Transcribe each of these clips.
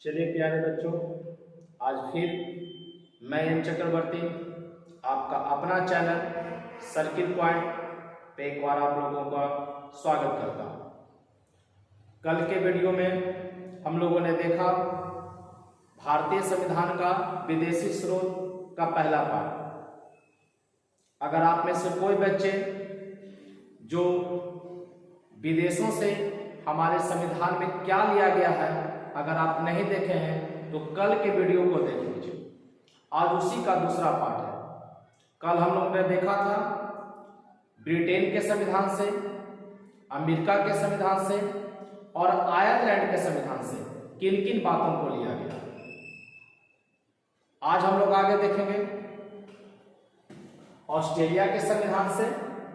चलिए प्यारे बच्चों, आज फिर मैं एम चक्रवर्ती आपका अपना चैनल सर्किट पॉइंट पे एक बार आप लोगों का स्वागत करता हूँ। कल के वीडियो में हम लोगों ने देखा भारतीय संविधान का विदेशी स्रोत का पहला पाठ। अगर आप में से कोई बच्चे जो विदेशों से हमारे संविधान में क्या लिया गया है अगर आप नहीं देखे हैं तो कल के वीडियो को देख लीजिए। आज उसी का दूसरा पार्ट है। कल हम लोगों ने देखा था ब्रिटेन के संविधान से, अमेरिका के संविधान से और आयरलैंड के संविधान से किन किन बातों को लिया गया। आज हम लोग आगे देखेंगे ऑस्ट्रेलिया के संविधान से,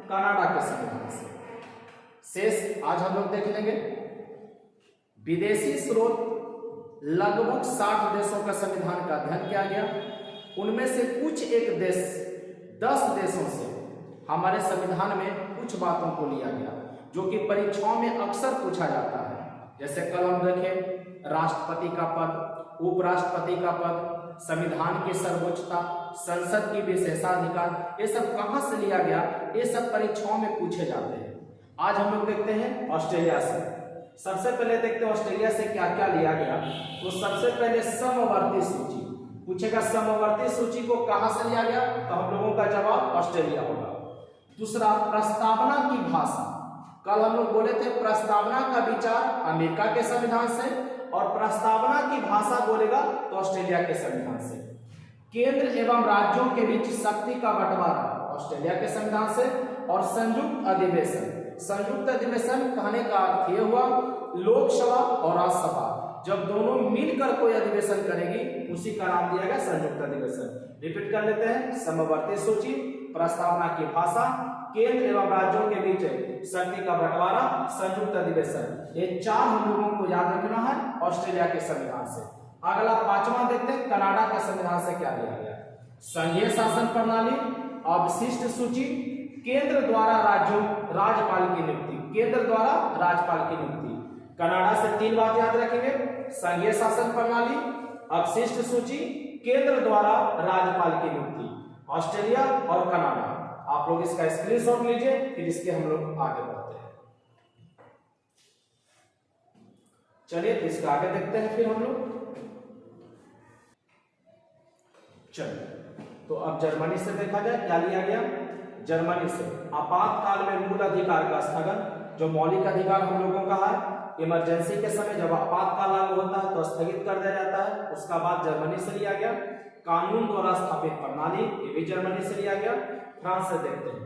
कनाडा के संविधान से। शेष आज हम लोग देख लेंगे विदेशी स्रोत। लगभग 60 देशों का संविधान का अध्ययन किया गया। उनमें से कुछ एक देश 10 देशों से हमारे संविधान में कुछ बातों को लिया गया जो कि परीक्षाओं में अक्सर पूछा जाता है। जैसे कल हम देखें राष्ट्रपति का पद, उपराष्ट्रपति का पद, संविधान की सर्वोच्चता, संसद की विशेषाधिकार, ये सब कहां से लिया गया, ये सब परीक्षाओं में पूछे जाते हैं। आज हम लोग देखते हैं ऑस्ट्रेलिया से। सबसे पहले देखते हैं ऑस्ट्रेलिया से क्या क्या लिया गया। तो सबसे पहले समवर्ती सूची पूछेगा। समवर्ती सूची को कहां से लिया गया तो हम लोगों का जवाब ऑस्ट्रेलिया होगा। दूसरा प्रस्तावना की भाषा। कल हम लोग बोले थे प्रस्तावना का विचार अमेरिका के संविधान से और प्रस्तावना की भाषा बोलेगा तो ऑस्ट्रेलिया के संविधान से। केंद्र एवं राज्यों के बीच शक्ति का बंटवारा ऑस्ट्रेलिया के संविधान से। और संयुक्त अधिवेशन। संयुक्त अधिवेशन कहने का अर्थ यह हुआ लोकसभा और राज्यसभा जब दोनों मिलकर कोई अधिवेशन करेगी उसी का नाम दिया गया संयुक्त अधिवेशन। रिपीट कर लेते हैं। समवर्ती सूची, प्रस्तावना की भाषा, केंद्र एवं राज्यों के बीच शक्ति का बंटवारा, संयुक्त अधिवेशन। ये 4 हम लोगों को याद रखना है ऑस्ट्रेलिया के संविधान से। अगला 5वां देखते हैं कनाडा के संविधान से क्या दिया गया। संघीय शासन प्रणाली, अवशिष्ट सूची, केंद्र द्वारा राज्यों राज्यपाल की नियुक्ति। केंद्र द्वारा राज्यपाल की नियुक्ति। कनाडा से 3 बात याद रखेंगे। संघीय शासन प्रणाली, अवशिष्ट सूची, केंद्र द्वारा राज्यपाल की नियुक्ति। ऑस्ट्रेलिया और कनाडा। आप लोग इसका स्क्रीनशॉट लीजिए, फिर इसके हम लोग आगे बढ़ते हैं। चलिए इसका आगे देखते हैं फिर हम लोग। चलिए तो अब जर्मनी से देखा जाए क्या लिया गया। जर्मनी से आपातकाल में मूल अधिकार का स्थगन। जो मौलिक अधिकार हम लोगों का है इमरजेंसी के समय जब आपातकाल लागू होता है तो स्थगित कर दिया जाता है, उसका बाद जर्मनी से लिया गया। कानून द्वारा स्थापित प्रणाली, ये भी जर्मनी से लिया गया। फ्रांस से देखते हैं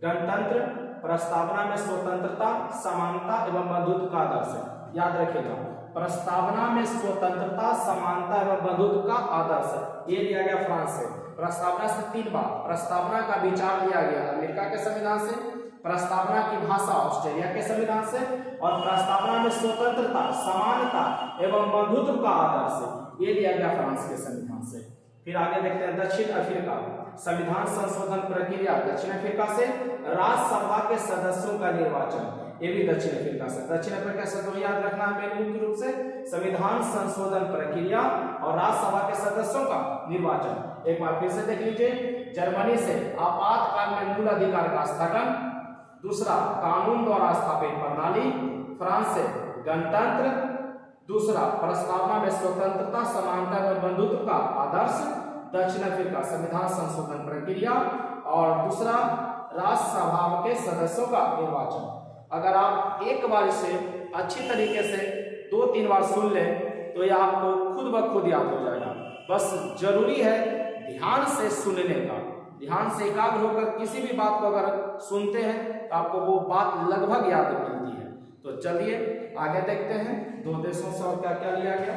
गणतंत्र, प्रस्तावना में स्वतंत्रता, समानता एवं बंधुत्व का आदर्श। याद रखिएगा प्रस्तावना में स्वतंत्रता, समानता एवं बंधुत्व का आदर्श ये लिया गया फ्रांस से। प्रस्तावना से 3 बार प्रस्तावना का विचार लिया गया अमेरिका के संविधान से, प्रस्तावना की भाषा ऑस्ट्रेलिया के संविधान से और प्रस्तावना में स्वतंत्रता, समानता एवं बंधुत्व का आदर्श ये लिया गया फ्रांस के संविधान से। फिर आगे देखते हैं दक्षिण अफ्रीका। संविधान संशोधन प्रक्रिया दक्षिण अफ्रीका से। राज्यसभा के सदस्यों का निर्वाचन ये भी दक्षिण अफ्रीका से। दक्षिण अफ्रीका से तो याद रखना है मुख्य रूप से संविधान संशोधन प्रक्रिया और राज्यसभा के सदस्यों का निर्वाचन। एक बार फिर से देख लीजिए। जर्मनी से आपातकाल में मूल अधिकार का स्थगन। दूसरा कानून द्वारा स्थापित प्रणाली। फ्रांस से गणतंत्र। दूसरा प्रस्तावना में स्वतंत्रता, समानता एवं बंधुत्व का आदर्श। दक्षिण अफ्रीका संविधान संशोधन प्रक्रिया और दूसरा राज्यसभा के सदस्यों का निर्वाचन। अगर आप एक बार इसे अच्छी तरीके से 2-3 बार सुन लें तो यह आपको खुद ब खुद याद हो जाएगा। बस जरूरी है ध्यान से सुनने का। ध्यान से एकाग्र होकर किसी भी बात को अगर सुनते हैं तो आपको वो बात लगभग याद मिलती है। तो चलिए आगे देखते हैं 2 देशों से और क्या क्या लिया गया।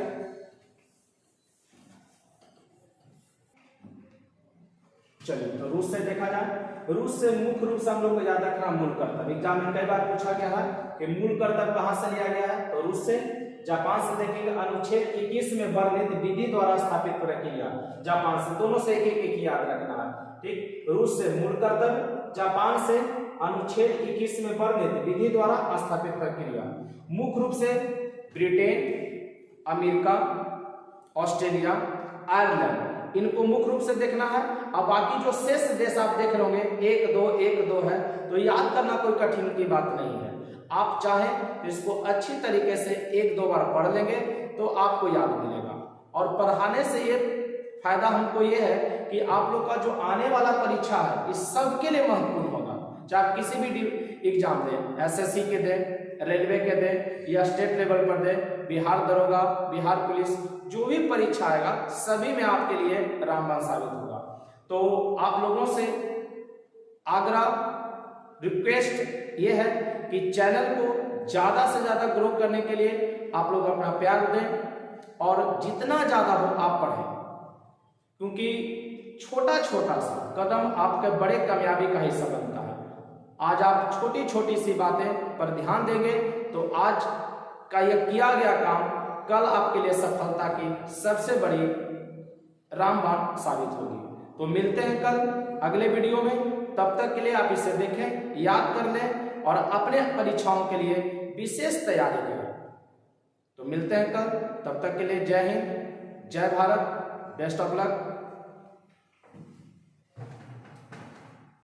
चलिए तो रूस से देखा जाए। रूस से मुख्य रूप से हम लोग को याद रखना मूल कर्तव्य। एग्जाम में कई बार पूछा गया है कि मूल कर्तव्य कहां से लिया गया है तो रूस से। जापान से देखेंगे अनुच्छेद 21 में वर्णित विधि द्वारा स्थापित प्रक्रिया। जापान से। दोनों से एक याद रखना है, ठीक। रूस से मूल कर्तव्य, जापान से अनुच्छेद 21 में वर्णित विधि द्वारा स्थापित प्रक्रिया। मुख्य रूप से ब्रिटेन, अमेरिका, ऑस्ट्रेलिया, आयरलैंड, इनको मुख्य रूप से देखना है। अब बाकी जो शेष देश आप देख रहे होंगे 1-2 है, तो याद करना कोई कठिन की बात नहीं है। आप चाहें तो इसको अच्छी तरीके से 1-2 बार पढ़ लेंगे तो आपको याद मिलेगा। और पढ़ाने से ये फायदा हमको ये है कि आप लोग का जो आने वाला परीक्षा है इस सब के लिए महत्वपूर्ण होगा। चाहे आप किसी भी एग्जाम दें, एसएससी के दें, रेलवे के दें या स्टेट लेवल पर दें, बिहार दरोगा, बिहार पुलिस, जो भी परीक्षा आएगा सभी में आपके लिए रामबाण साबित होगा। तो आप लोगों से आग्रह, रिक्वेस्ट ये है कि चैनल को ज्यादा से ज्यादा ग्रो करने के लिए आप लोग अपना प्यार दें और जितना ज्यादा हो आप पढ़ें, क्योंकि छोटा छोटा सा कदम आपके बड़े कामयाबी का हिस्सा बनता है। आज आप छोटी छोटी सी बातें पर ध्यान देंगे तो आज का यह किया गया काम कल आपके लिए सफलता की सबसे बड़ी रामबाण साबित होगी। तो मिलते हैं कल अगले वीडियो में। तब तक के लिए आप इसे देखें, याद कर लें और अपने परीक्षाओं के लिए विशेष तैयारी करें। तो मिलते हैं कल, तब तक के लिए जय हिंद, जय भारत, बेस्ट ऑफ लक।